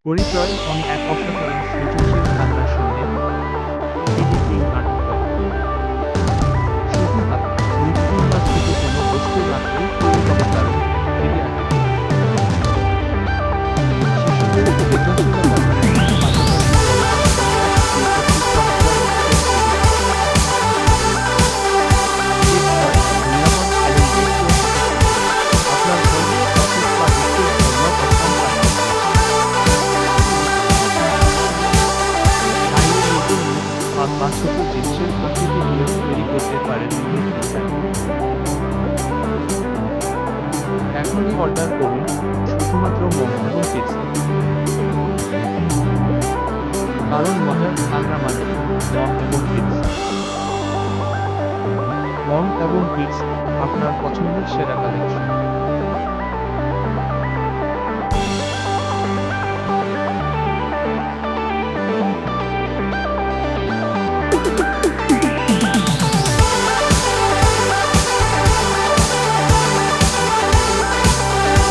পরিচয় এক অসাধারণ সৃজনশীল ভাবনার সঙ্গে এডিটিং নাটক শুধু ভাবুন মৃত্যুর বা ছোট কোনো বস্তু রাখলেই তৈরি হবে দারুণ ফিরে আসে শিশুদের সৃজনশীলতার পাশাপাশি আপনার ঘর অফিস বা স্কুল ধর্ম অবস্থান বাইরে নতুন বা ছোট জিনিসের আকৃতি দিয়েও তৈরি করতে পারেন ডিজাইন এখনই অর্ডার করুন শুধুমাত্র মঙ্গল কিডস কারণ মজার খেলনা মানে এবং কিডস এবং কিডস আপনার পছন্দের সেরা কালেকশন